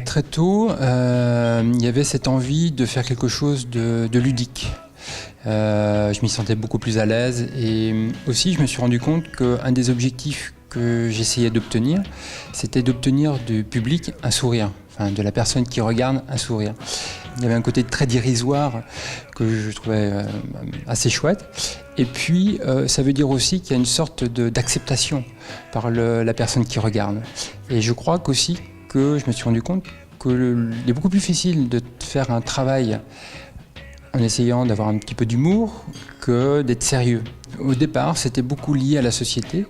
Très tôt, il y avait cette envie de faire quelque chose de ludique. Je m'y sentais beaucoup plus à l'aise et aussi je me suis rendu compte qu'un des objectifs que j'essayais d'obtenir, c'était d'obtenir du public un sourire, enfin de la personne qui regarde un sourire. Il y avait un côté très dérisoire que je trouvais assez chouette. Et puis, ça veut dire aussi qu'il y a une sorte d'acceptation par la personne qui regarde. Et je crois qu'aussi que je me suis rendu compte qu'il est beaucoup plus facile de faire un travail en essayant d'avoir un petit peu d'humour que d'être sérieux. Au départ, c'était beaucoup lié à la société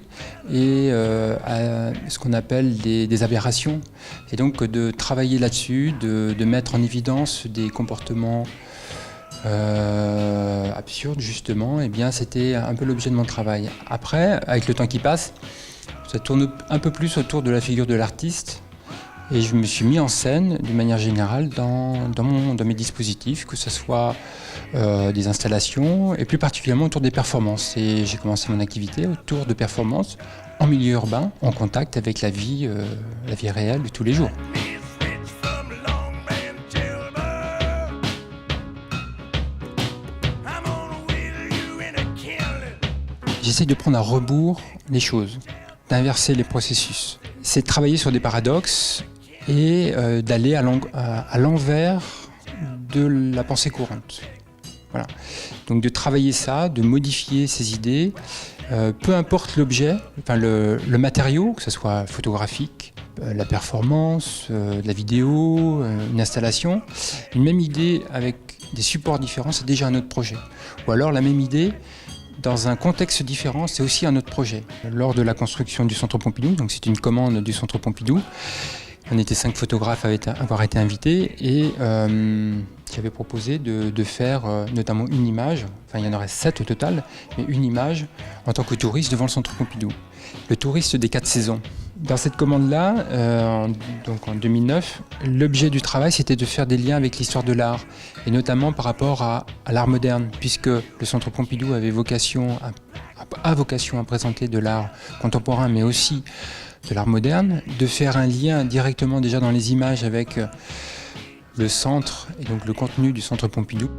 et à ce qu'on appelle des aberrations. Et donc de travailler là-dessus, de mettre en évidence des comportements absurdes justement, eh bien c'était un peu l'objet de mon travail. Après, avec le temps qui passe, ça tourne un peu plus autour de la figure de l'artiste. Et je me suis mis en scène, d'une manière générale, dans mes dispositifs, que ce soit des installations, et plus particulièrement autour des performances. Et j'ai commencé mon activité autour de performances en milieu urbain, en contact avec la vie réelle de tous les jours. J'essaye de prendre à rebours les choses, d'inverser les processus. C'est de travailler sur des paradoxes et d'aller à l'envers de la pensée courante. Voilà. Donc de travailler ça, de modifier ces idées, peu importe l'objet, enfin le matériau, que ce soit photographique, la performance, de la vidéo, une installation. Une même idée avec des supports différents, c'est déjà un autre projet. Ou alors la même idée dans un contexte différent, c'est aussi un autre projet. Lors de la construction du Centre Pompidou, donc c'est une commande du Centre Pompidou, on était 5 photographes à avoir été invités et j'avais proposé de faire notamment une image, enfin il y en aurait 7 au total, mais une image en tant que touriste devant le Centre Pompidou. Le touriste des 4 saisons. Dans cette commande-là, donc en 2009, l'objet du travail c'était de faire des liens avec l'histoire de l'art et notamment par rapport à l'art moderne, puisque le Centre Pompidou avait vocation à présenter de l'art contemporain mais aussi de l'art moderne, de faire un lien directement déjà dans les images avec le centre et donc le contenu du Centre Pompidou.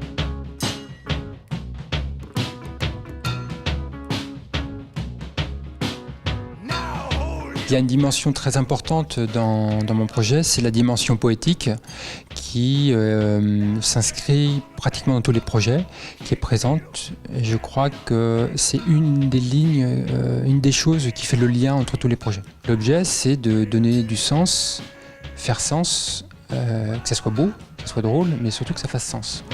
Il y a une dimension très importante dans mon projet, c'est la dimension poétique qui s'inscrit pratiquement dans tous les projets, qui est présente. Et je crois que c'est une des lignes, une des choses qui fait le lien entre tous les projets. L'objet, c'est de donner du sens, faire sens, que ça soit beau, que ça soit drôle, mais surtout que ça fasse sens.